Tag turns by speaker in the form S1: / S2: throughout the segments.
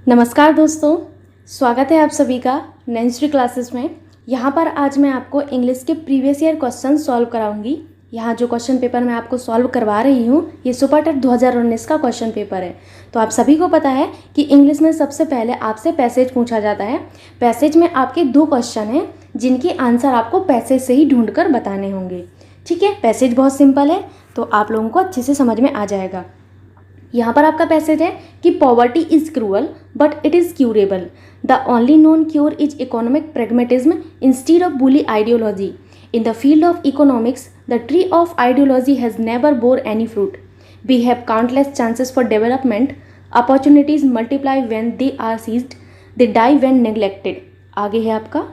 S1: नमस्कार दोस्तों, स्वागत है आप सभी का नैंसरी क्लासेस में। यहाँ पर आज मैं आपको इंग्लिश के प्रीवियस ईयर क्वेश्चन सॉल्व कराऊंगी। यहाँ जो क्वेश्चन पेपर मैं आपको सॉल्व करवा रही हूँ ये सुपर टेट 2019 का क्वेश्चन पेपर है। तो आप सभी को पता है कि इंग्लिश में सबसे पहले आपसे पैसेज पूछा जाता है। पैसेज में आपके 2 क्वेश्चन हैं जिनके आंसर आपको पैसेज से ही ढूंढ कर बताने होंगे। ठीक है, पैसेज बहुत सिंपल है तो आप लोगों को अच्छे से समझ में आ जाएगा। यहाँ पर आपका पैसेज है कि poverty is cruel but it is curable. The only known cure is economic pragmatism instead of bully ideology. In the field of economics the tree of ideology has never bore any fruit. We have countless chances for development. Opportunities multiply when they are seized, they die when neglected. आगे है आपका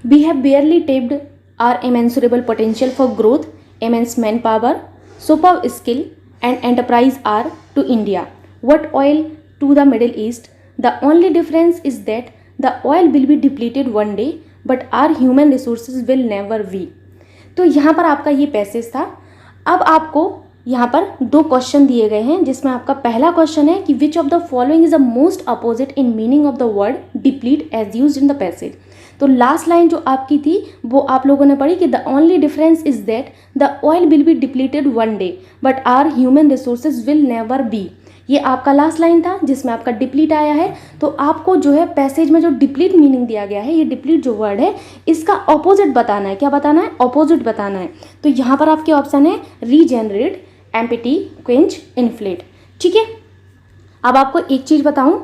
S1: we have barely tapped our immeasurable potential for growth, immense manpower, superb skill and enterprise are to India what oil to the Middle East. The only difference is that the oil will be depleted one day but our human resources will never be. तो यहाँ पर आपका ये passage था। अब आपको यहाँ पर 2 क्वेश्चन दिए गए हैं जिसमें आपका पहला क्वेश्चन है कि which of the following is the most opposite in meaning of the word deplete as used in the passage. तो लास्ट लाइन जो आपकी थी वो आप लोगों ने पढ़ी कि the only difference is that the oil will be depleted one day but our human resources will never be. ये आपका लास्ट लाइन था जिसमें आपका डिप्लीट आया है। तो आपको जो है पैसेज में जो डिप्लीट मीनिंग दिया गया है, ये डिप्लीट जो वर्ड है इसका ऑपोजिट बताना है। क्या बताना है? ऑपोजिट बताना है। तो यहाँ पर आपके ऑप्शन है रीजेनरेट, एम्प्टी, क्वेंच, इन्फ्लेट। ठीक है, अब आपको एक चीज़ बताऊँ,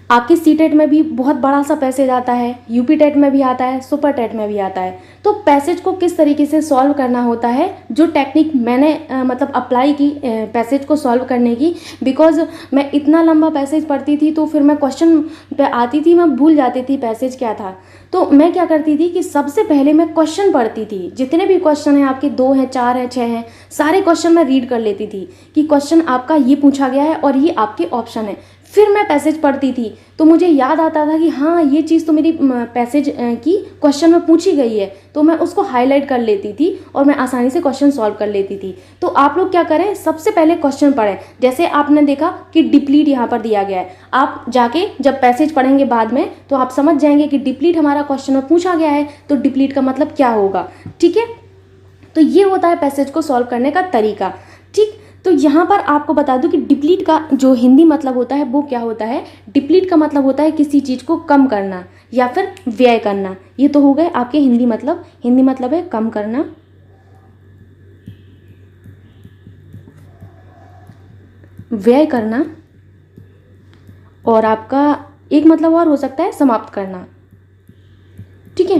S1: आपके सी टेट में भी बहुत बड़ा सा पैसेज आता है, यूपी टेट में भी आता है, सुपर टेट में भी आता है। तो पैसेज को किस तरीके से सॉल्व करना होता है, जो टेक्निक मैंने मतलब अप्लाई की पैसेज को सॉल्व करने की, बिकॉज मैं इतना लंबा पैसेज पढ़ती थी तो फिर मैं क्वेश्चन पे आती थी, मैं भूल जाती थी पैसेज क्या था। तो मैं क्या करती थी कि सबसे पहले मैं क्वेश्चन पढ़ती थी। जितने भी क्वेश्चन हैं आपके 2 हैं, 4 हैं, 6 हैं, सारे क्वेश्चन मैं रीड कर लेती थी कि क्वेश्चन आपका ये पूछा गया है और ये आपके ऑप्शन है। फिर मैं पैसेज पढ़ती थी तो मुझे याद आता था कि हाँ ये चीज़ तो मेरी पैसेज की क्वेश्चन में पूछी गई है, तो मैं उसको हाईलाइट कर लेती थी और मैं आसानी से क्वेश्चन सॉल्व कर लेती थी। तो आप लोग क्या करें, सबसे पहले क्वेश्चन पढ़ें। जैसे आपने देखा कि डिप्लीट यहाँ पर दिया गया है, आप जाके जब पैसेज पढ़ेंगे बाद में तो आप समझ जाएंगे कि डिप्लीट हमारा क्वेश्चन में पूछा गया है तो डिप्लीट का मतलब क्या होगा। ठीक है, तो ये होता है पैसेज को सॉल्व करने का तरीका। ठीक, तो यहाँ पर आपको बता दूं कि डिप्लीट का जो हिंदी मतलब होता है वो क्या होता है। डिप्लीट का मतलब होता है किसी चीज़ को कम करना या फिर व्यय करना। ये तो हो गए आपके हिंदी मतलब। हिंदी मतलब है कम करना, व्यय करना, और आपका एक मतलब और हो सकता है समाप्त करना। ठीक है,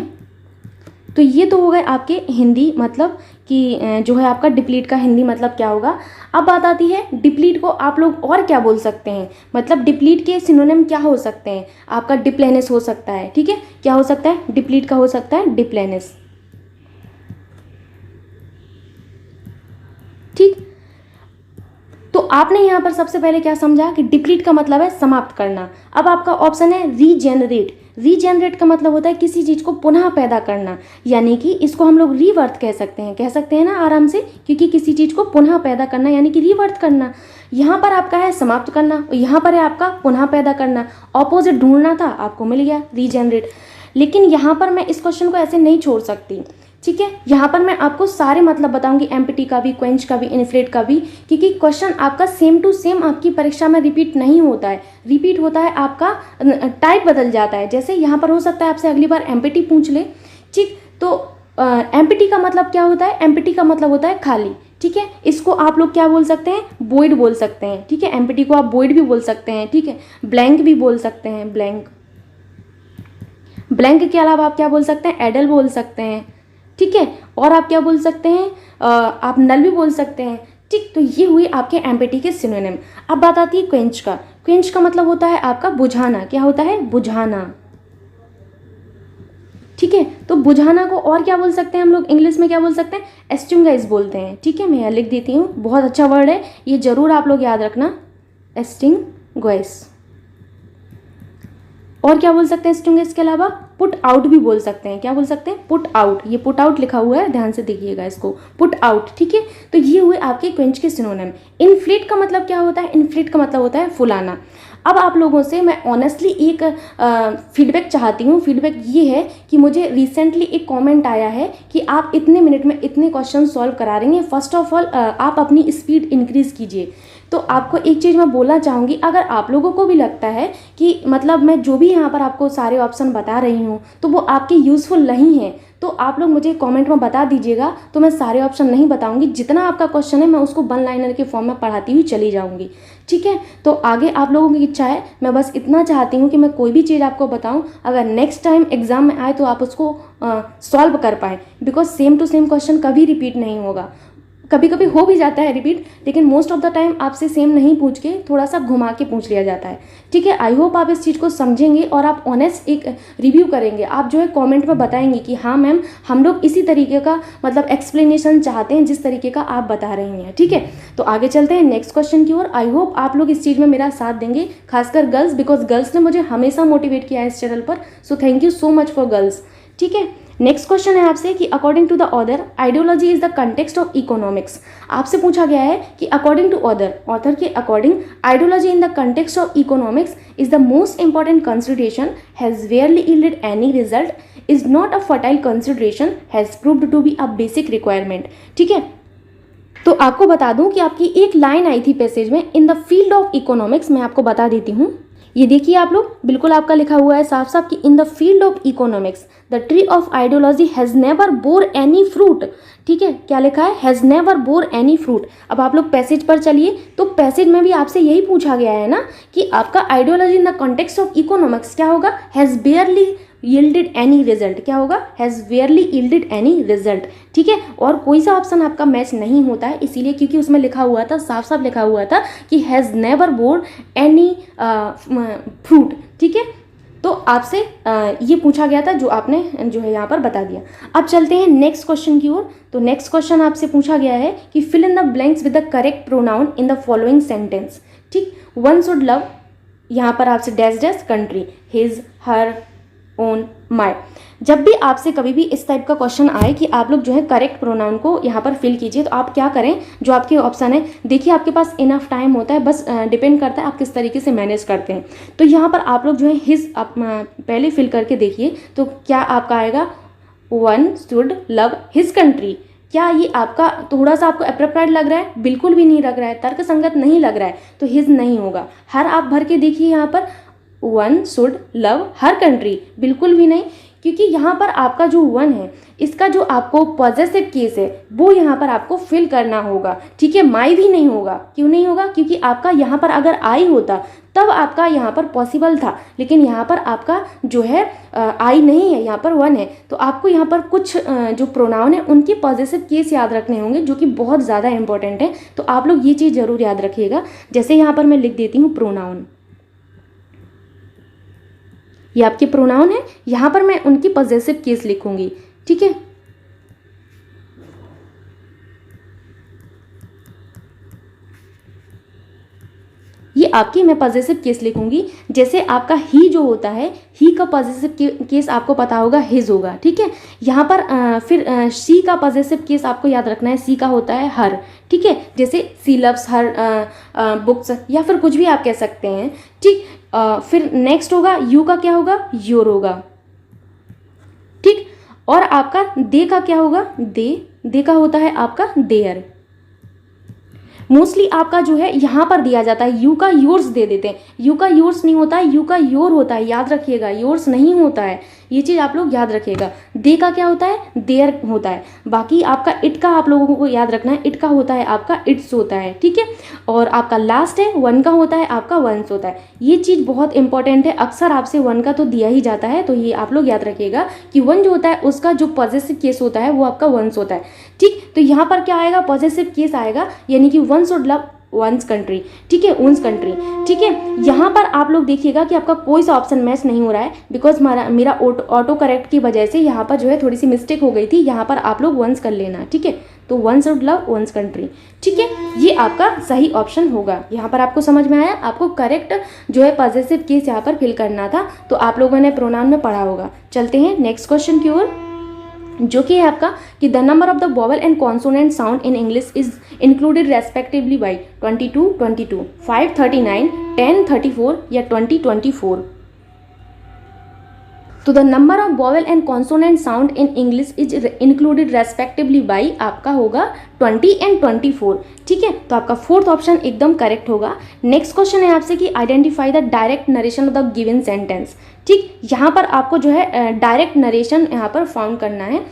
S1: तो ये तो हो गए आपके हिंदी मतलब कि जो है आपका डिप्लीट का हिंदी मतलब क्या होगा। अब बात आती है डिप्लीट को आप लोग और क्या बोल सकते हैं, मतलब डिप्लीट के सिनोनिम क्या हो सकते हैं। आपका डिप्लेनेस हो सकता है। ठीक है, क्या हो सकता है? डिप्लीट का हो सकता है डिप्लेनेस। ठीक, तो आपने यहाँ पर सबसे पहले क्या समझा कि डिप्लीट का मतलब है समाप्त करना। अब आपका ऑप्शन है रीजेनरेट। रीजेनरेट का मतलब होता है किसी चीज़ को पुनः पैदा करना, यानी कि इसको हम लोग रीवर्थ कह सकते हैं ना आराम से, क्योंकि किसी चीज़ को पुनः पैदा करना यानी कि रीवर्थ करना। यहाँ पर आपका है समाप्त करना और यहाँ पर है आपका पुनः पैदा करना। ऑपोजिट ढूंढना था, आपको मिल गया रीजेनरेट। लेकिन यहाँ पर मैं इस क्वेश्चन को ऐसे नहीं छोड़ सकती। ठीक है, यहाँ पर मैं आपको सारे मतलब बताऊंगी, एम्प्टी का भी, क्वेंच का भी, इन्फ्लेट का भी, क्योंकि क्वेश्चन आपका सेम टू सेम आपकी परीक्षा में रिपीट नहीं होता है। रिपीट होता है आपका टाइप बदल जाता है। जैसे यहाँ पर हो सकता है आपसे अगली बार एम्प्टी पूछ ले। ठीक, तो एम्प्टी का मतलब क्या होता है? एम्प्टी का मतलब होता है खाली। ठीक है, इसको आप लोग क्या बोल सकते हैं? वॉइड बोल सकते हैं। ठीक है, एम्प्टी को आप वॉइड भी बोल सकते हैं। ठीक है, ब्लैंक भी बोल सकते हैं, ब्लैंक। ब्लैंक के अलावा आप क्या बोल सकते हैं? एडल बोल सकते हैं। ठीक है, और आप क्या बोल सकते हैं? आप नल भी बोल सकते हैं। ठीक, तो ये हुई आपके एम्प्टी के सिनोनिम। अब बात आती है क्वेंच का। क्वेंच का मतलब होता है आपका बुझाना। क्या होता है? बुझाना। ठीक है, तो बुझाना को और क्या बोल सकते हैं हम लोग इंग्लिश में? क्या बोल सकते हैं? एक्सटिंग्विश बोलते हैं। ठीक है, मैं यहाँ लिख देती हूँ, बहुत अच्छा वर्ड है, ये जरूर आप लोग याद रखना, एक्सटिंग्विश। और क्या बोल सकते हैं एक्सटिंग्विश के अलावा? पुट आउट भी बोल सकते हैं। क्या बोल सकते हैं? Put out. ये पुट आउट लिखा हुआ है, ध्यान से देखिएगा इसको, पुट आउट, ठीक है। तो ये हुए आपके क्वेंच के सिनोनिम। इन्फ्लेट का मतलब क्या होता है? इन्फ्लेट का मतलब होता है फुलाना। अब आप लोगों से मैं ऑनेस्टली एक फीडबैक चाहती हूँ। फीडबैक ये है कि मुझे रिसेंटली एक कमेंट आया है कि आप इतने मिनट में इतने क्वेश्चन सॉल्व करा रही हैं। फर्स्ट ऑफ ऑल आप अपनी स्पीड इंक्रीज़ कीजिए। तो आपको एक चीज़ मैं बोलना चाहूँगी, अगर आप लोगों को भी लगता है कि मतलब मैं जो भी यहाँ पर आपको सारे ऑप्शन बता रही हूँ तो वो आपके यूज़फुल नहीं है, तो आप लोग मुझे कमेंट में बता दीजिएगा। तो मैं सारे ऑप्शन नहीं बताऊंगी, जितना आपका क्वेश्चन है मैं उसको वन लाइनर के फॉर्म में पढ़ाती हुई चली जाऊंगी, ठीक है। तो आगे आप लोगों की इच्छा है, मैं बस इतना चाहती हूँ कि मैं कोई भी चीज़ आपको बताऊँ, अगर नेक्स्ट टाइम एग्जाम में आए तो आप उसको सॉल्व कर पाएँ, because same to same question कभी रिपीट नहीं होगा। कभी कभी हो भी जाता है रिपीट, लेकिन मोस्ट ऑफ द टाइम आपसे सेम नहीं पूछ के थोड़ा सा घुमा के पूछ लिया जाता है, ठीक है। आई होप आप इस चीज़ को समझेंगे और आप ऑनेस्ट एक रिव्यू करेंगे। आप जो है कमेंट में बताएंगे कि हाँ मैम, हम लोग इसी तरीके का मतलब एक्सप्लेनेशन चाहते हैं जिस तरीके का आप बता रही हैं, ठीक है। तो आगे चलते हैं नेक्स्ट क्वेश्चन की ओर। आई होप आप लोग इस चीज़ में मेरा साथ देंगे, खासकर गर्ल्स, बिकॉज गर्ल्स ने मुझे हमेशा मोटिवेट किया है इस चैनल पर। So thank you so much for girls, ठीक है। नेक्स्ट क्वेश्चन है आपसे कि according to the author ideology is the context of economics. आपसे पूछा गया है कि अकॉर्डिंग टू ऑथर के according ideology in the context of economics is the most important consideration, has rarely yielded any result, is not a fertile consideration, has proved to be a basic requirement, ठीक है। तो आपको बता दूं कि आपकी एक लाइन आई थी पैसेज में, इन द फील्ड ऑफ इकोनॉमिक्स। मैं आपको बता देती हूँ, ये देखिए आप लोग, बिल्कुल आपका लिखा हुआ है साफ साफ कि in the field of economics the tree of ideology has never bore any fruit, ठीक है। क्या लिखा है? Has never bore any fruit. अब आप लोग पैसेज पर चलिए, तो पैसेज में भी आपसे यही पूछा गया है ना कि आपका ideology in the context of economics क्या होगा? Has बेयरली yielded any result. क्या होगा? हैज़ बेयरली yielded एनी रिजल्ट, ठीक है। और कोई सा ऑप्शन आपका मैच नहीं होता है, इसीलिए क्योंकि उसमें लिखा हुआ था, साफ साफ लिखा हुआ था कि has never bore any fruit, ठीक है। तो आपसे ये पूछा गया था जो आपने जो है यहाँ पर बता दिया। अब चलते हैं नेक्स्ट क्वेश्चन की ओर। तो नेक्स्ट क्वेश्चन आपसे पूछा गया है कि fill in the blanks with the correct pronoun in the following sentence, ठीक। वन शुड लव, यहाँ पर आपसे dash dash country, his, her, own, my. जब भी आपसे कभी भी इस टाइप का क्वेश्चन आए कि आप लोग जो है करेक्ट प्रोनाउन को यहाँ पर फिल कीजिए, तो आप क्या करें, जो आपके ऑप्शन है, देखिए आपके पास इनफ टाइम होता है, बस डिपेंड करता है आप किस तरीके से मैनेज करते हैं। तो यहाँ पर आप लोग जो है हिज पहले फिल करके देखिए, तो क्या आपका आएगा? One should love his country. क्या ये आपका थोड़ा सा आपको अप्रोप्रिएट लग रहा है? बिल्कुल भी नहीं लग रहा है, तर्क संगत नहीं लग रहा है, तो हिज नहीं होगा। हर आप भर के देखिए, यहाँ पर one should love her country, बिल्कुल भी नहीं, क्योंकि यहाँ पर आपका जो वन है, इसका जो आपको पॉजेसिव केस है वो यहाँ पर आपको फिल करना होगा, ठीक है। माई भी नहीं होगा। क्यों नहीं होगा? क्योंकि आपका यहाँ पर अगर आई होता तब आपका यहाँ पर पॉसिबल था, लेकिन यहाँ पर आपका जो है आई नहीं है, यहाँ पर वन है। तो आपको यहाँ पर कुछ जो प्रोनाउन है उनके पॉजेसिव केस याद रखने होंगे, जो कि बहुत ज़्यादा इंपॉर्टेंट है। तो आप लोग ये चीज़ ज़रूर याद रखिएगा। जैसे यहाँ पर मैं लिख देती हूँ प्रोनाउन, ये आपके प्रोनाउन है, यहाँ पर मैं उनकी पॉजेसिव केस लिखूंगी, ठीक है। ये आपकी मैं पॉजेसिव केस लिखूंगी। जैसे आपका ही जो होता है, ही का पॉजेसिव केस आपको पता होगा हिज होगा, ठीक है। यहाँ पर फिर शी का पॉजेसिव केस आपको याद रखना है, सी का होता है हर, ठीक है। जैसे सी लव्स हर बुक्स, या फिर कुछ भी आप कह सकते हैं, ठीक। फिर नेक्स्ट होगा यू का क्या होगा? योर होगा, ठीक। और आपका दे का क्या होगा? दे का होता है आपका देयर। मोस्टली आपका जो है यहाँ पर दिया जाता है, यू का योर्स दे देते हैं। यू का योर्स नहीं होता है, यू का योर होता है, याद रखिएगा। योर्स नहीं होता है, ये चीज़ आप लोग याद रखिएगा। दे का क्या होता है? देयर होता है। बाकी आपका इट का आप लोगों को याद रखना है, इट का होता है आपका इट्स होता है, ठीक है। और आपका लास्ट है वन का होता है आपका वंस होता है। ये चीज़ बहुत इंपॉर्टेंट है, अक्सर आपसे वन का तो दिया ही जाता है, तो ये आप लोग याद रखिएगा कि वन जो होता है उसका जो पॉजेसिव केस होता है वो आपका वंस होता है, ठीक। तो यहाँ पर क्या आएगा? पॉजेसिव केस आएगा, यानी कि one should love one's country, ठीक है, उन्स कंट्री, ठीक है। यहाँ पर आप लोग देखिएगा कि आपका कोई सा ऑप्शन मैच नहीं हो रहा है, बिकॉज मेरा ऑटो करेक्ट की वजह से यहाँ पर जो है थोड़ी सी मिस्टेक हो गई थी। यहाँ पर आप लोग वंस कर लेना, ठीक है। तो one should love one's country. ठीक है, ये आपका सही ऑप्शन होगा। यहाँ पर आपको समझ में आया, आपको करेक्ट जो है पॉजेसिव केस यहाँ पर फिल करना था, तो आप लोगों ने प्रोनाउन में पढ़ा होगा। चलते हैं नेक्स्ट क्वेश्चन की ओर, जो कि है आपका कि the number of the vowel and consonant sound in English is included respectively by 22, 22, 5, 39, 10, 34 या 20, 24। तो the number of vowel and consonant sound in English is included respectively by आपका होगा 20 एंड 24। ठीक है, तो आपका फोर्थ ऑप्शन एकदम करेक्ट होगा। नेक्स्ट क्वेश्चन है आपसे कि identify the direct narration of the given sentence. ठीक, यहाँ पर आपको जो है डायरेक्ट नरेशन यहाँ पर फाउंड करना है।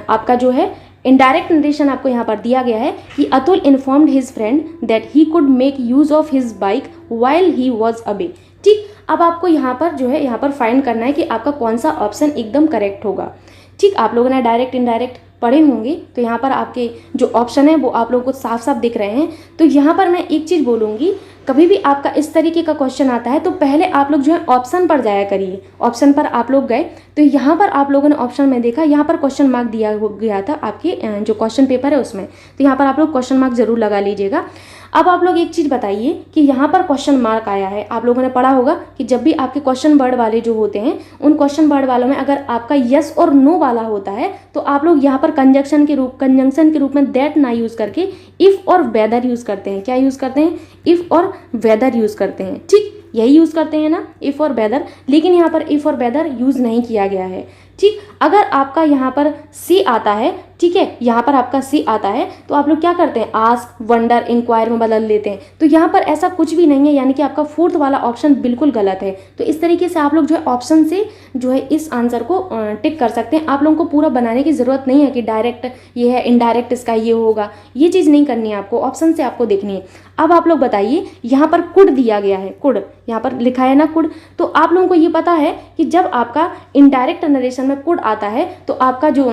S1: आपका जो है इनडायरेक्ट नरेशन आपको यहाँ पर दिया गया है कि Atul informed his friend that he could make use of his bike while he was away. ठीक, अब आपको यहाँ पर जो है यहाँ पर फाइंड करना है कि आपका कौन सा ऑप्शन एकदम करेक्ट होगा। ठीक, आप लोगों ने डायरेक्ट इनडायरेक्ट पढ़े होंगे, तो यहाँ पर आपके जो ऑप्शन है वो आप लोगों को साफ साफ दिख रहे हैं। तो यहाँ पर मैं एक चीज़ बोलूँगी, कभी भी आपका इस तरीके का क्वेश्चन आता है तो पहले आप लोग जो है ऑप्शन पर जाया करिए। ऑप्शन पर आप लोग गए तो यहाँ पर आप लोगों ने ऑप्शन में देखा, यहाँ पर क्वेश्चन मार्क दिया गया था आपके जो क्वेश्चन पेपर है उसमें, तो यहाँ पर आप लोग क्वेश्चन मार्क जरूर लगा लीजिएगा। अब आप लोग एक चीज़ बताइए कि यहाँ पर क्वेश्चन मार्क आया है, आप लोगों ने पढ़ा होगा कि जब भी आपके क्वेश्चन वर्ड वाले जो होते हैं उन क्वेश्चन वर्ड वालों में अगर आपका यस और नो वाला होता है तो आप लोग यहाँ पर कंजंक्शन के रूप में दैट ना यूज़ करके इफ़ और वेदर यूज़ करते हैं। क्या यूज़ करते हैं? इफ़ और वेदर यूज़ करते हैं। ठीक, यही यूज़ करते हैं ना, इफ़ और वेदर, लेकिन यहाँ पर इफ़ और वेदर यूज़ नहीं किया गया है। ठीक, अगर आपका यहाँ पर सी आता है, ठीक है, यहाँ पर आपका सी आता है तो आप लोग क्या करते हैं? आस्क, वंडर, इंक्वायर में बदल लेते हैं। तो यहाँ पर ऐसा कुछ भी नहीं है, यानी कि आपका फोर्थ वाला ऑप्शन बिल्कुल गलत है। तो इस तरीके से आप लोग जो है ऑप्शन से जो है इस आंसर को टिक कर सकते हैं। आप लोगों को पूरा बनाने की ज़रूरत नहीं है कि डायरेक्ट ये है, इनडायरेक्ट इसका ये होगा, ये चीज़ नहीं करनी है आपको, ऑप्शन से आपको देखनी है। अब आप लोग बताइए, यहाँ पर कुड दिया गया है, कुड यहाँ पर लिखा है ना कुड, तो आप लोगों को ये पता है कि जब आपका इनडायरेक्ट नरेशन में कुड आता है तो आपका जो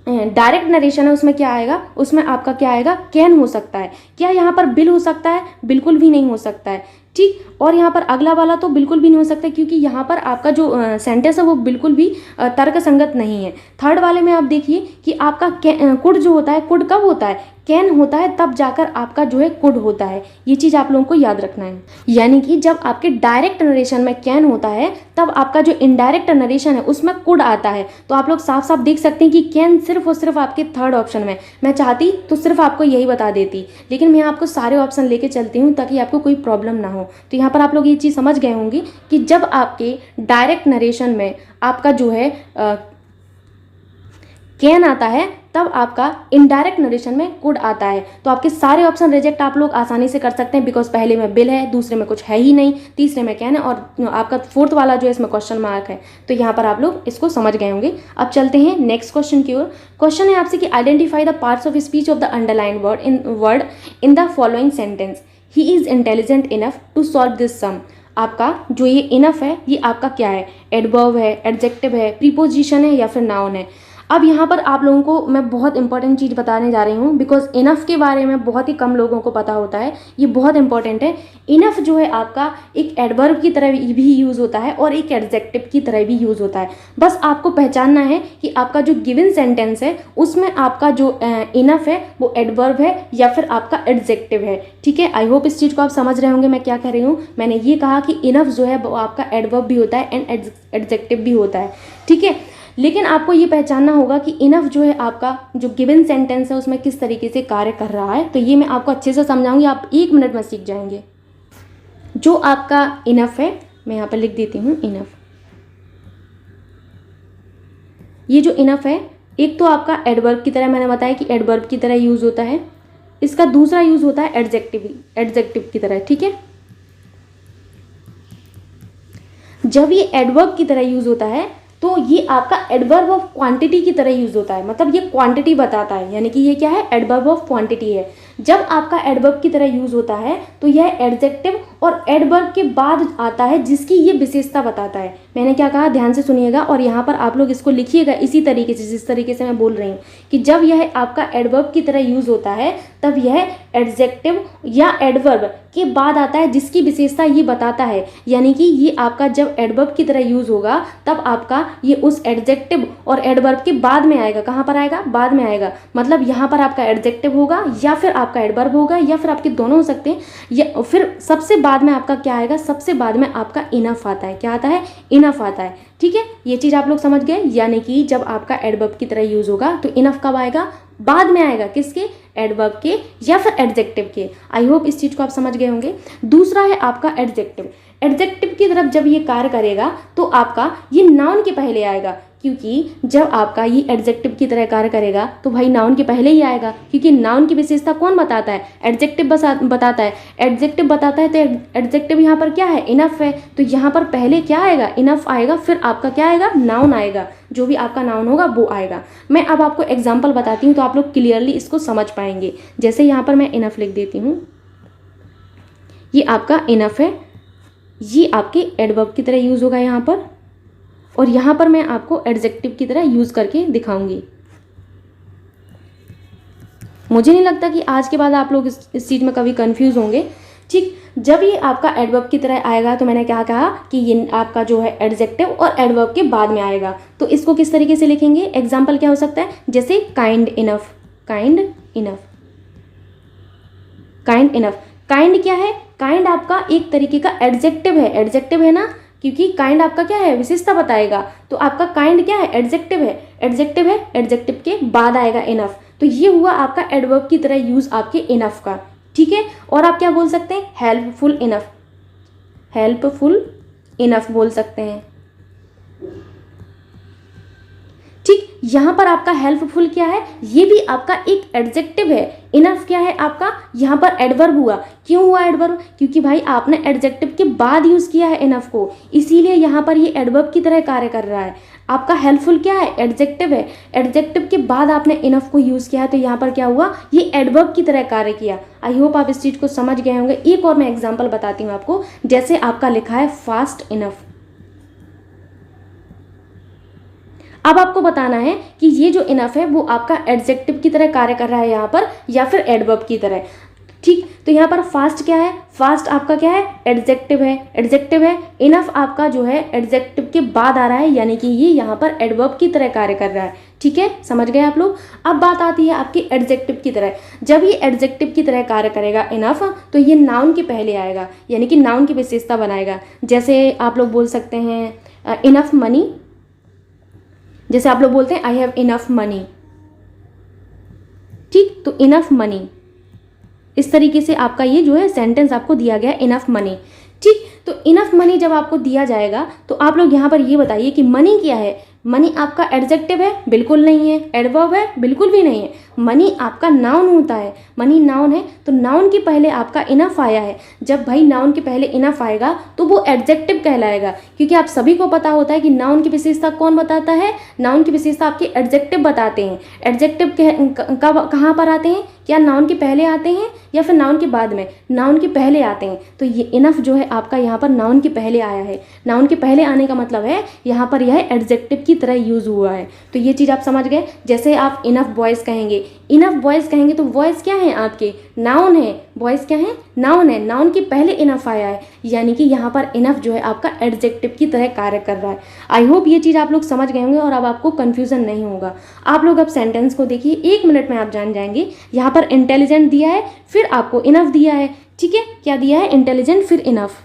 S1: डायरेक्ट नरेशन है उसमें क्या आएगा? उसमें आपका क्या आएगा? कैन हो सकता है। क्या यहाँ पर बिल हो सकता है? बिल्कुल भी नहीं हो सकता है। ठीक, और यहाँ पर अगला वाला तो बिल्कुल भी नहीं हो सकता, क्योंकि यहाँ पर आपका जो सेंटेंस है वो बिल्कुल भी तर्क संगत नहीं है। थर्ड वाले में आप देखिए कि आपका कुड जो होता है, कुड कब होता है? कैन होता है, तब जाकर आपका जो है कुड होता है। ये चीज़ आप लोगों को याद रखना है। यानी कि जब आपके डायरेक्ट नरेशन में कैन होता है तब आपका जो इनडायरेक्ट नरेशन है उसमें कुड आता है। तो आप लोग साफ साफ देख सकते हैं कि कैन सिर्फ और सिर्फ आपके थर्ड ऑप्शन में। मैं चाहती तो सिर्फ आपको यही बता देती, लेकिन मैं आपको सारे ऑप्शन लेके चलती हूँ ताकि आपको कोई प्रॉब्लम ना हो। तो यहाँ पर आप लोग ये चीज़ समझ गए होंगे कि जब आपके डायरेक्ट नरेशन में आपका जो है कैन आता है तब आपका इनडायरेक्ट नरेशन में कुड आता है। तो आपके सारे ऑप्शन रिजेक्ट आप लोग आसानी से कर सकते हैं, बिकॉज पहले में बिल है, दूसरे में कुछ है ही नहीं, तीसरे में कैन है, और आपका फोर्थ वाला जो है इसमें क्वेश्चन मार्क है। तो यहाँ पर आप लोग इसको समझ गए होंगे। अब चलते हैं नेक्स्ट क्वेश्चन की ओर। क्वेश्चन है आपसे कि identify the parts of speech of the underline word in the following sentence. He is intelligent enough to solve this sum. आपका जो ये इनफ है ये आपका क्या है? एडवर्ब है, एडजेक्टिव है, प्रीपोजिशन है या फिर नाउन है। अब यहाँ पर आप लोगों को मैं बहुत इंपॉर्टेंट चीज़ बताने जा रही हूँ, बिकॉज इनफ के बारे में बहुत ही कम लोगों को पता होता है। ये बहुत इंपॉर्टेंट है। इनफ जो है आपका एक एडवर्ब की तरह भी यूज़ होता है और एक एडजेक्टिव की तरह भी यूज़ होता है। बस आपको पहचानना है कि आपका जो गिवन सेंटेंस है उसमें आपका जो इनफ है वो एडवर्ब है या फिर आपका एडजेक्टिव है। ठीक है, आई होप इस चीज़ को आप समझ रहे होंगे मैं क्या कह रही हूँ। मैंने ये कहा कि इनफ जो है वो आपका एडवर्ब भी होता है एंड एडजेक्टिव भी होता है। ठीक है, लेकिन आपको ये पहचानना होगा कि इनफ जो है आपका जो गिवन सेंटेंस है उसमें किस तरीके से कार्य कर रहा है। तो ये मैं आपको अच्छे से समझाऊंगी, आप 1 मिनट में सीख जाएंगे। जो आपका इनफ है, मैं यहाँ पर लिख देती हूँ इनफ। ये जो इनफ है, एक तो आपका एडवर्ब की तरह, मैंने बताया कि एडवर्ब की तरह यूज़ होता है। इसका दूसरा यूज़ होता है एडजेक्टिव की तरह। ठीक है, जब ये एडवर्ब की तरह यूज़ होता है तो ये आपका एडवर्ब ऑफ क्वांटिटी की तरह यूज़ होता है, मतलब ये क्वांटिटी बताता है, यानी कि ये क्या है? एडवर्ब ऑफ क्वांटिटी है। जब आपका एडवर्ब की तरह यूज़ होता है तो यह एडजेक्टिव और एडवर्ब के बाद आता है जिसकी ये विशेषता बताता है। मैंने क्या कहा, ध्यान से सुनिएगा और यहाँ पर आप लोग इसको लिखिएगा इसी तरीके से जिस तरीके से मैं बोल रही हूँ कि जब यह आपका एडवर्ब की तरह यूज़ होता है तब यह एडजेक्टिव या एडवर्ब के बाद आता है जिसकी विशेषता ये बताता है, यानी कि ये आपका जब एडवर्ब की तरह यूज होगा तब आपका ये उस एडजेक्टिव और एडवर्ब के बाद में आएगा। कहाँ पर आएगा? बाद में आएगा। मतलब यहाँ पर आपका एडजेक्टिव होगा या फिर आपका एडवर्ब होगा या फिर आपके दोनों हो सकते हैं, या फिर सबसे बाद में आपका क्या आएगा? सबसे बाद में आपका इनफ आता है। क्या आता है? इनफ आता है। ठीक है, ये चीज़ आप लोग समझ गए। यानी कि जब आपका एडवर्ब की तरह यूज होगा तो इनफ कब आएगा? बाद में आएगा। किसके? एडवर्ब के या फिर एडजेक्टिव के। आई होप इस चीज़ को आप समझ गए होंगे। दूसरा है आपका एडजेक्टिव। एडजेक्टिव की तरफ जब ये कार्य करेगा तो आपका ये नाउन के पहले आएगा, क्योंकि जब आपका ये एडजेक्टिव की तरह कार्य करेगा तो भाई नाउन के पहले ही आएगा, क्योंकि नाउन की विशेषता कौन बताता है? एडजेक्टिव बताता है। एडजेक्टिव बताता है तो एडजेक्टिव यहाँ पर क्या है? इनफ है। तो यहाँ पर पहले क्या आएगा? इनफ आएगा, फिर आपका क्या आएगा? नाउन आएगा। जो भी आपका नाउन होगा वो आएगा। मैं अब आपको एग्जाम्पल बताती हूँ तो आप लोग क्लियरली इसको समझ पाएंगे। जैसे यहाँ पर मैं इनफ लिख देती हूँ, ये आपका इनफ है, ये आपके एडवर्ब की तरह यूज होगा यहाँ पर, और यहाँ पर मैं आपको एडजेक्टिव की तरह यूज करके दिखाऊंगी। मुझे नहीं लगता कि आज के बाद आप लोग इस चीज़ में कभी कंफ्यूज होंगे। ठीक, जब ये आपका एडवर्ब की तरह आएगा तो मैंने क्या कहा कि ये आपका जो है एडजेक्टिव और एडवर्ब के बाद में आएगा। तो इसको किस तरीके से लिखेंगे? एग्जाम्पल क्या हो सकता है? जैसे kind enough. Kind enough, kind enough. Kind क्या है? काइंड आपका एक तरीके का एडजेक्टिव है। एडजेक्टिव है ना, क्योंकि काइंड आपका क्या है? विशेषता बताएगा। तो आपका काइंड क्या है? एडजेक्टिव है। एडजेक्टिव है, एडजेक्टिव के बाद आएगा इनफ। तो ये हुआ आपका एडवर्ब की तरह यूज आपके इनफ का। ठीक है, और आप क्या बोल सकते हैं? Helpful enough. हेल्पफुल इनफ बोल सकते हैं। ठीक, यहाँ पर आपका हेल्पफुल क्या है? ये भी आपका एक एडजेक्टिव है। इनफ क्या है आपका? यहाँ पर एडवर्ब हुआ। क्यों हुआ एडवर्ब? क्योंकि भाई आपने एडजेक्टिव के बाद यूज किया है इनफ को, इसीलिए यहाँ पर ये एडवर्ब की तरह कार्य कर रहा है। आपका हेल्पफुल क्या है? एडजेक्टिव है। एडजेक्टिव के बाद आपने इनफ को यूज किया है, तो यहाँ पर क्या हुआ? ये एडवर्ब की तरह कार्य किया। आई होप आप इस चीज को समझ गए होंगे। एक और मैं एग्जाम्पल बताती हूँ आपको। जैसे आपका लिखा है फास्ट इनफ। अब आपको बताना है कि ये जो इनफ है वो आपका एडजेक्टिव की तरह कार्य कर रहा है यहाँ पर, या फिर एडवर्ब की तरह। ठीक, तो यहाँ पर फास्ट क्या है? फास्ट आपका क्या है? एडजेक्टिव है। एडजेक्टिव है। इनफ आपका जो है एडजेक्टिव के बाद आ रहा है, यानी कि ये यहाँ पर एडवर्ब की तरह कार्य कर रहा है। ठीक है, समझ गए आप लोग। अब बात आती है आपकी एडजेक्टिव की तरह। जब ये एडजेक्टिव की तरह कार्य करेगा इनफ, तो ये नाउन के पहले आएगा, यानी कि नाउन की विशेषता बनाएगा। जैसे आप लोग बोल सकते हैं इनफ मनी। जैसे आप लोग बोलते हैं आई हैव इनफ मनी। ठीक, तो इनफ मनी, इस तरीके से आपका ये जो है सेंटेंस आपको दिया गया इनफ मनी। ठीक, तो इनफ मनी जब आपको दिया जाएगा तो आप लोग यहाँ पर ये बताइए कि मनी क्या है? मनी आपका एडजेक्टिव है? बिल्कुल नहीं है। एडवर्ब है? बिल्कुल भी नहीं है। मनी आपका नाउन होता है। मनी नाउन है, तो नाउन के पहले आपका इनफ आया है। जब भाई नाउन के पहले इनफ आएगा तो वो एडजेक्टिव कहलाएगा, क्योंकि आप सभी को पता होता है कि नाउन की विशेषता कौन बताता है? नाउन की विशेषता आपके एडजेक्टिव बताते हैं। एडजेक्टिव कहाँ पर आते हैं? क्या नाउन के पहले आते हैं या फिर नाउन के बाद में? नाउन के पहले आते हैं। तो ये इनफ जो है आपका यहाँ पर नाउन के पहले आया है। नाउन के पहले आने का मतलब है यहाँ पर यह एडजेक्टिव की तरह यूज हुआ है। तो ये चीज़ आप समझ गए। जैसे आप इनफ बॉयज़ कहेंगे, इनफ बॉयज़ कहेंगे तो बॉयज़ क्या हैं आपके? नाउन है। बॉयज़ क्या है? नाउन है। नाउन के पहले इनफ आया है, यानी कि यहाँ पर इनफ जो है आपका एडजेक्टिव की तरह कार्य कर रहा है। आई होप ये चीज़ आप लोग समझ गए होंगे और अब आपको कन्फ्यूजन नहीं होगा। आप लोग अब सेंटेंस को देखिए, 1 मिनट में आप जान जाएंगे। यहाँ पर इंटेलिजेंट दिया है, फिर आपको इनफ दिया है। ठीक है, क्या दिया है? इंटेलिजेंट फिर इनफ।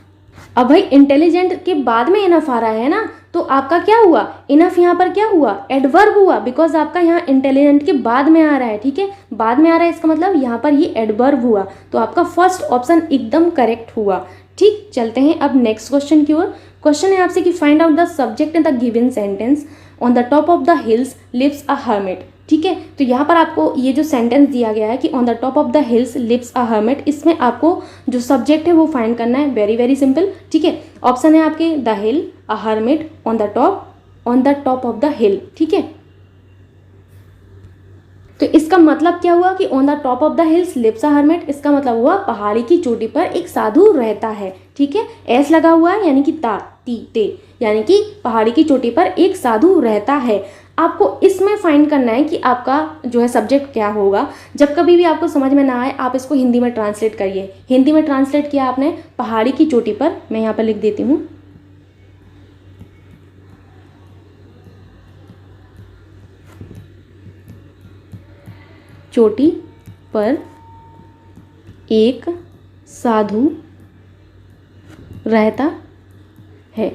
S1: अब भाई इंटेलिजेंट के बाद में इनफ आ रहा है ना, तो आपका क्या हुआ? इनफ यहाँ पर क्या हुआ? एडवर्ब हुआ, बिकॉज आपका यहाँ इंटेलिजेंट के बाद में आ रहा है। ठीक है, बाद में आ रहा है, इसका मतलब यहाँ पर ये एडवर्ब हुआ। तो आपका फर्स्ट ऑप्शन एकदम करेक्ट हुआ। ठीक, चलते हैं अब नेक्स्ट क्वेश्चन की ओर। क्वेश्चन है आपसे कि find out the subject in the given sentence. On the top of the hills lives a hermit. ठीक है, तो यहाँ पर आपको ये जो सेंटेंस दिया गया है कि on the top of the hills lives a hermit, इसमें आपको जो सब्जेक्ट है वो फाइंड करना है। Very very simple. ठीक है, ऑप्शन है आपके the hill, a hermit, on the top of the hill. ठीक है, तो इसका मतलब क्या हुआ कि on the top of the hills lives a hermit, इसका मतलब हुआ पहाड़ी की चोटी पर एक साधु रहता है। ठीक है, एस लगा हुआ है, यानी कि ता ती ते, यानी कि पहाड़ी की चोटी पर एक साधु रहता है। आपको इसमें फाइंड करना है कि आपका जो है सब्जेक्ट क्या होगा। जब कभी भी आपको समझ में ना आए आप इसको हिंदी में ट्रांसलेट करिए। हिंदी में ट्रांसलेट किया आपने पहाड़ी की चोटी पर, मैं यहाँ पर लिख देती हूँ, चोटी पर एक साधु रहता है।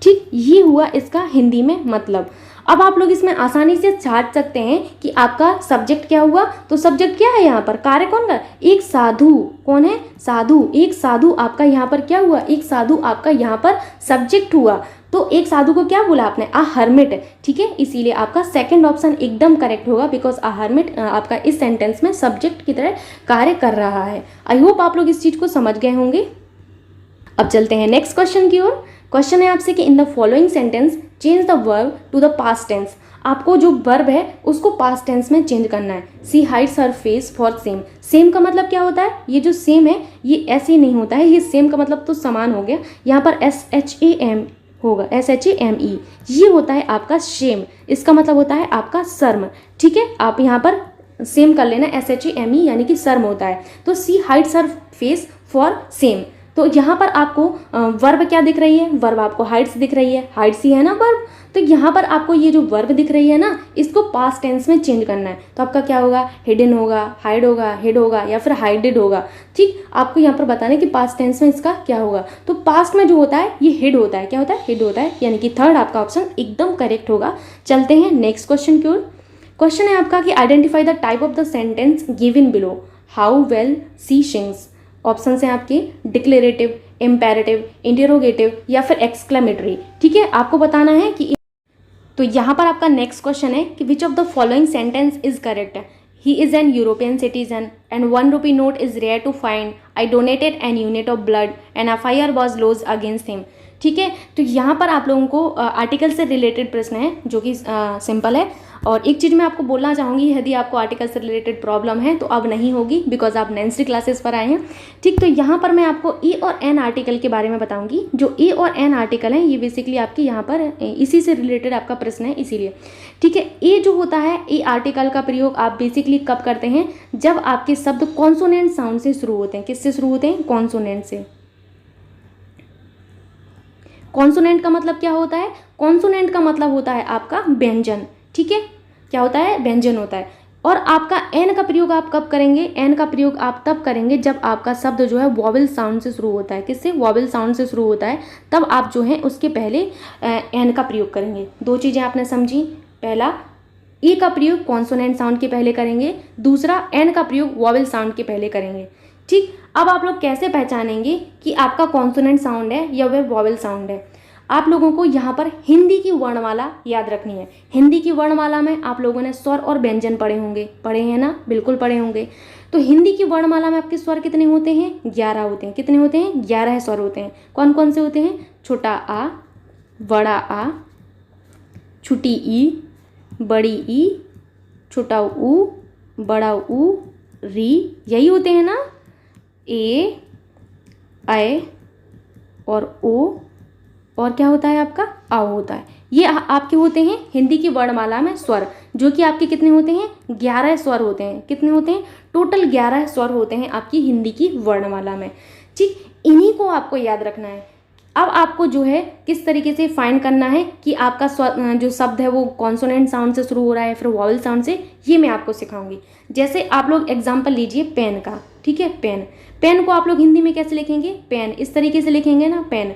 S1: ठीक, ये हुआ इसका हिंदी में मतलब। अब आप लोग इसमें आसानी से छाट सकते हैं कि आपका सब्जेक्ट क्या हुआ। तो सब्जेक्ट क्या है यहाँ पर, कार्य कौन का, एक साधु। कौन है, साधु। एक साधु आपका यहाँ पर क्या हुआ, एक साधु आपका यहाँ पर सब्जेक्ट हुआ। तो एक साधु को क्या बोला आपने, अ हर्मिट। ठीक है, इसीलिए आपका सेकंड ऑप्शन एकदम करेक्ट होगा, बिकॉज अ हर्मिट आपका इस सेंटेंस में सब्जेक्ट की तरह कार्य कर रहा है। आई होप आप लोग इस चीज को समझ गए होंगे। अब चलते हैं नेक्स्ट क्वेश्चन की ओर। क्वेश्चन है आपसे कि in the following sentence change the verb to the past tense. आपको जो वर्ब है उसको पास्ट टेंस में चेंज करना है। She hides her face for shame. Shame का मतलब क्या होता है, ये जो सेम है ये ऐसे नहीं होता है, ये सेम का मतलब तो समान हो गया। यहाँ पर SHAM होगा, SHAME, ये होता है आपका शेम। इसका मतलब होता है आपका शर्म। ठीक है, आप यहाँ पर सेम कर लेना, SHAME यानी कि शर्म होता है। तो she hides her face for shame. तो यहाँ पर आपको वर्ब क्या दिख रही है, वर्ब आपको हाइड्स दिख रही है, हाइड्स ही है ना वर्ब। तो यहाँ पर आपको ये जो वर्ब दिख रही है ना, इसको पास्ट टेंस में चेंज करना है। तो आपका क्या होगा, हिडन होगा, हाइड होगा, हिड होगा या फिर हाइडेड होगा। ठीक, आपको यहाँ पर बताना है कि पास्ट टेंस में इसका क्या होगा। तो पास्ट में जो होता है ये हिड होता है। क्या होता है, हिड होता है, यानी कि थर्ड आपका ऑप्शन एकदम करेक्ट होगा। चलते हैं नेक्स्ट क्वेश्चन की ओर। क्वेश्चन है आपका कि identify the type of the sentence given below, how well she sings. Option हैं आपके डिक्लेरेटिव, इम्पेरेटिव, इंटेरोगेटिव या फिर एक्सक्लेमेटरी। ठीक है, आपको बताना है कि तो यहाँ पर आपका नेक्स्ट क्वेश्चन है कि which of the following sentence is correct. He is an European citizen and 1 rupee note is rare to find. I donated an unit of blood and FIR was lodge against him. ठीक है, तो यहाँ पर आप लोगों को article से related प्रश्न है जो कि सिंपल है। और एक चीज़ मैं आपको बोलना चाहूँगी, यदि आपको आर्टिकल से रिलेटेड प्रॉब्लम है तो अब नहीं होगी, बिकॉज आप नैन्सी क्लासेस पर आए हैं। ठीक, तो यहाँ पर मैं आपको ए और एन आर्टिकल के बारे में बताऊँगी। जो ए और एन आर्टिकल हैं ये बेसिकली आपके यहाँ पर इसी से रिलेटेड आपका प्रश्न है, इसीलिए। ठीक है, ए जो होता है, ए आर्टिकल का प्रयोग आप बेसिकली कब करते हैं, जब आपके शब्द कॉन्सोनेंट साउंड से शुरू होते हैं। किससे शुरू होते हैं, कॉन्सोनेंट से। कॉन्सोनेंट का मतलब क्या होता है, कॉन्सोनेंट का मतलब होता है आपका व्यंजन। ठीक है, क्या होता है, व्यंजन होता है। और आपका एन का प्रयोग आप कब करेंगे, एन का प्रयोग आप तब करेंगे जब आपका शब्द जो है वॉवेल साउंड से शुरू होता है। किससे, वॉवेल साउंड से शुरू होता है, तब आप जो है उसके पहले एन का प्रयोग करेंगे। दो चीज़ें आपने समझी, पहला ई का प्रयोग कॉन्सोनेंट साउंड के पहले करेंगे, दूसरा एन का प्रयोग वॉवेल साउंड के पहले करेंगे। ठीक, अब आप लोग कैसे पहचानेंगे कि आपका कॉन्सोनेंट साउंड है या वह वॉवेल साउंड है। आप लोगों को यहाँ पर हिंदी की वर्णमाला याद रखनी है। हिंदी की वर्णमाला में आप लोगों ने स्वर और व्यंजन पढ़े होंगे, पढ़े हैं ना, बिल्कुल पढ़े होंगे। तो हिंदी की वर्णमाला में आपके स्वर कितने होते हैं, 11 होते हैं। कितने होते हैं, 11 स्वर होते हैं। कौन कौन से होते हैं, छोटा आ, बड़ा आ, छोटी ई, बड़ी ई, छोटा ऊ, बड़ा ऊ, री, यही होते हैं ना। ए, ऐ और ओ, और क्या होता है आपका, आ होता है। ये आपके होते हैं हिंदी की वर्णमाला में स्वर, जो कि आपके कितने होते हैं, 11 स्वर होते हैं। कितने होते हैं, टोटल 11 स्वर होते हैं आपकी हिंदी की वर्णमाला में। ठीक, इन्हीं को आपको याद रखना है। अब आपको जो है किस तरीके से फाइंड करना है कि आपका जो शब्द है वो कॉन्सोनेंट साउंड से शुरू हो रहा है फिर वॉवेल साउंड से, ये मैं आपको सिखाऊंगी। जैसे आप लोग एग्जाम्पल लीजिए पेन का। ठीक है, पेन, पेन को आप लोग हिंदी में कैसे लिखेंगे, पेन, इस तरीके से लिखेंगे ना, पेन।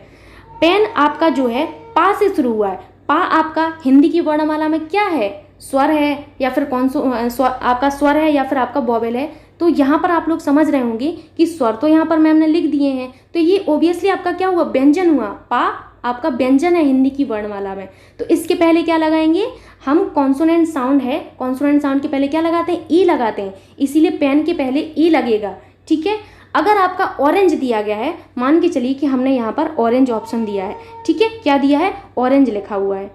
S1: पेन आपका जो है पा से शुरू हुआ है। पा आपका हिंदी की वर्णमाला में क्या है, स्वर है या फिर आपका स्वर है या फिर आपका वॉवेल है। तो यहाँ पर आप लोग समझ रहे होंगे कि स्वर तो यहाँ पर मैम ने लिख दिए हैं, तो ये ओबियसली आपका क्या हुआ, व्यंजन हुआ। पा आपका व्यंजन है हिंदी की वर्णमाला में, तो इसके पहले क्या लगाएंगे हम, कॉन्सोनेंट साउंड है, कॉन्सोनेंट साउंड के पहले क्या लगाते हैं, ई लगाते हैं, इसीलिए पेन के पहले ई लगेगा। ठीक है, अगर आपका ऑरेंज दिया गया है, मान के चलिए कि हमने यहाँ पर ऑरेंज ऑप्शन दिया है। ठीक है, क्या दिया है, ऑरेंज लिखा हुआ है।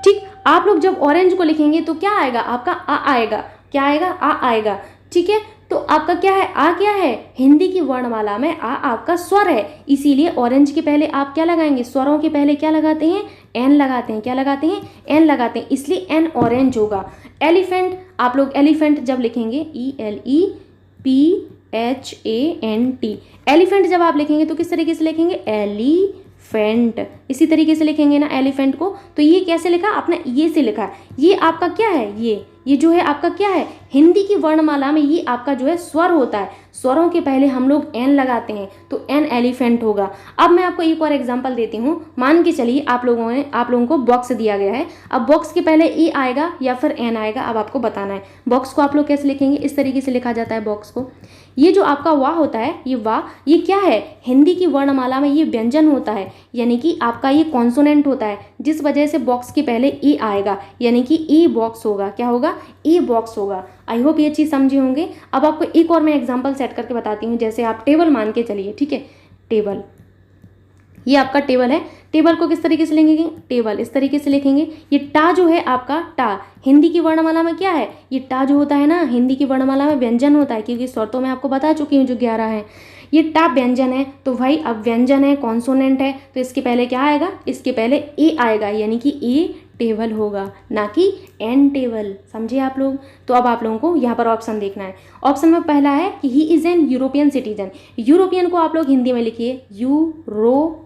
S1: ठीक, आप लोग जब ऑरेंज को लिखेंगे तो क्या आएगा, आपका आ आएगा। क्या आएगा, आ आएगा। ठीक है, तो आपका क्या है, आ क्या है, हिंदी की वर्णमाला में आ आपका स्वर है, इसीलिए ऑरेंज के पहले आप क्या लगाएंगे, स्वरों के पहले क्या लगाते हैं, एन लगाते हैं, क्या लगाते हैं, एन लगाते हैं, इसलिए एन ऑरेंज होगा। एलिफेंट, आप लोग एलिफेंट जब लिखेंगे ELEPHANT, एलिफेंट जब आप लिखेंगे तो किस तरीके से लिखेंगे, एलिफेंट, इसी तरीके से लिखेंगे ना एलिफेंट को। तो ये कैसे लिखा आपने, ये से लिखा है, ये आपका क्या है, ये जो है आपका क्या है, हिंदी की वर्णमाला में ये आपका जो है स्वर होता है, स्वरों के पहले हम लोग एन लगाते हैं, तो एन एलिफेंट होगा। अब मैं आपको एक और एग्जांपल देती हूँ। मान के चलिए आप लोगों को बॉक्स दिया गया है, अब बॉक्स के पहले ए आएगा या फिर एन आएगा, अब आपको बताना है। बॉक्स को आप लोग कैसे लिखेंगे, इस तरीके से लिखा जाता है बॉक्स को। ये जो आपका वाह होता है, ये वाह, ये क्या है, हिंदी की वर्णमाला में ये व्यंजन होता है, यानी कि आपका ये कॉन्सोनेंट होता है, जिस वजह से बॉक्स के पहले ए आएगा, यानी कि ए बॉक्स होगा, क्या होगा, ए बॉक्स होगा। आई होप ये चीज़ समझे होंगे। अब आपको एक और मैं एग्जांपल सेट करके बताती हूँ। जैसे आप टेबल मान के चलिए, ठीक है, टेबल, ये आपका टेबल है, टेबल को किस तरीके से लिखेंगे, टेबल इस तरीके से लिखेंगे। ये टा जो है आपका, टा हिंदी की वर्णमाला में क्या है, ये टा जो होता है ना, हिंदी की वर्णमाला में व्यंजन होता है, क्योंकि स्वर तो मैं आपको बता चुकी हूँ जो 11 है। ये टा व्यंजन है, तो भाई अब व्यंजन है, कॉन्सोनेंट है, तो इसके पहले क्या आएगा, इसके पहले ए आएगा, यानी कि ए टेबल होगा, ना कि एन टेबल। समझे आप लोग। तो अब आप लोगों को यहाँ पर ऑप्शन देखना है। ऑप्शन में पहला है कि he is an European citizen. European को आप लोग हिंदी में लिखिए यूरोपियन,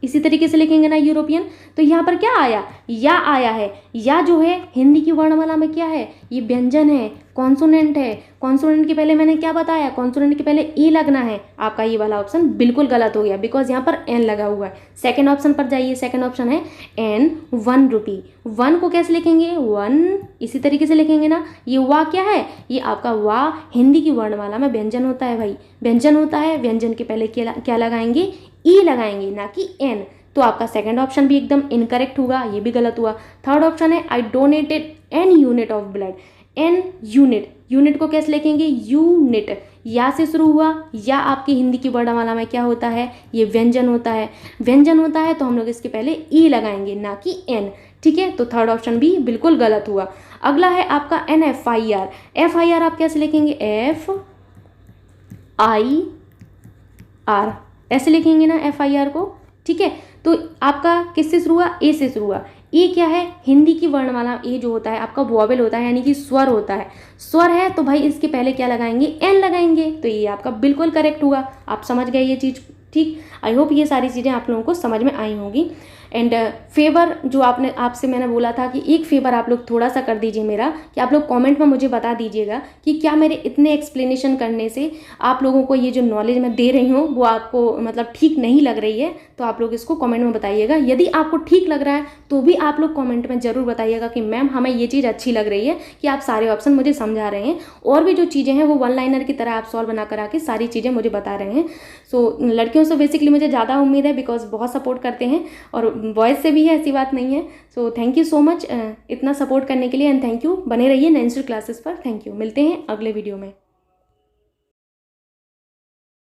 S1: इसी तरीके से लिखेंगे ना यूरोपियन। तो यहाँ पर क्या आया, या आया है, या जो है हिंदी की वर्णमाला में क्या है, ये व्यंजन है, कॉन्सोनेंट है। कॉन्सोनेंट के पहले मैंने क्या बताया, कॉन्सोनेंट के पहले ए लगना है। आपका ये वाला ऑप्शन बिल्कुल गलत हो गया, बिकॉज यहाँ पर एन लगा हुआ है। सेकंड ऑप्शन पर जाइए, सेकंड ऑप्शन है एन 1 रुपी। 1 को कैसे लिखेंगे, 1 इसी तरीके से लिखेंगे ना। ये वाह क्या है, ये आपका वाह हिंदी की वर्णमाला में व्यंजन होता है भाई, व्यंजन होता है। व्यंजन के पहले क्या लगाएंगे, ई लगाएंगे, ना कि एन। तो आपका सेकंड ऑप्शन भी एकदम इनकरेक्ट होगा, ये भी गलत हुआ। थर्ड ऑप्शन है I donated an unit of blood. An unit, unit को कैसे लिखेंगे, यूनिट, या से शुरू हुआ, या आपकी हिंदी की वर्णमाला में क्या होता है, ये व्यंजन होता है। व्यंजन होता है तो हम लोग इसके पहले ई लगाएंगे, ना कि एन। ठीक है, तो थर्ड ऑप्शन भी बिल्कुल गलत हुआ। अगला है आपका NFIR। FIR आप कैसे लिखेंगे, FIR ऐसे लिखेंगे ना FIR को। ठीक है, तो आपका किससे शुरू हुआ, ए से शुरू हुआ। ए क्या है, हिंदी की वर्णमाला ए जो होता है आपका वोवेल होता है, यानी कि स्वर होता है। स्वर है तो भाई इसके पहले क्या लगाएंगे, एन लगाएंगे, तो ये आपका बिल्कुल करेक्ट हुआ। आप समझ गए ये चीज़, ठीक। आई होप ये सारी चीज़ें आप लोगों को समझ में आई होंगी। एंड फेवर जो आपसे मैंने बोला था कि एक फेवर आप लोग थोड़ा सा कर दीजिए मेरा, कि आप लोग कमेंट में मुझे बता दीजिएगा कि क्या मेरे इतने एक्सप्लेनेशन करने से आप लोगों को ये जो नॉलेज मैं दे रही हूँ वो आपको मतलब ठीक नहीं लग रही है। तो आप लोग इसको कमेंट में बताइएगा। यदि आपको ठीक लग रहा है तो भी आप लोग कमेंट में ज़रूर बताइएगा कि मैम हमें ये चीज़ अच्छी लग रही है कि आप सारे ऑप्शन मुझे समझा रहे हैं, और भी जो चीज़ें हैं वो 1 लाइनर की तरह आप सॉल्व बना करा के सारी चीज़ें मुझे बता रहे हैं। सो लड़कियों से बेसिकली मुझे ज़्यादा उम्मीद है, बिकॉज बहुत सपोर्ट करते हैं, और बॉयज़ से भी है, ऐसी बात नहीं है। सो थैंक यू सो मच इतना सपोर्ट करने के लिए, एंड थैंक यू। बने रहिए नैंसर क्लासेस पर। थैंक यू, मिलते हैं अगले वीडियो में।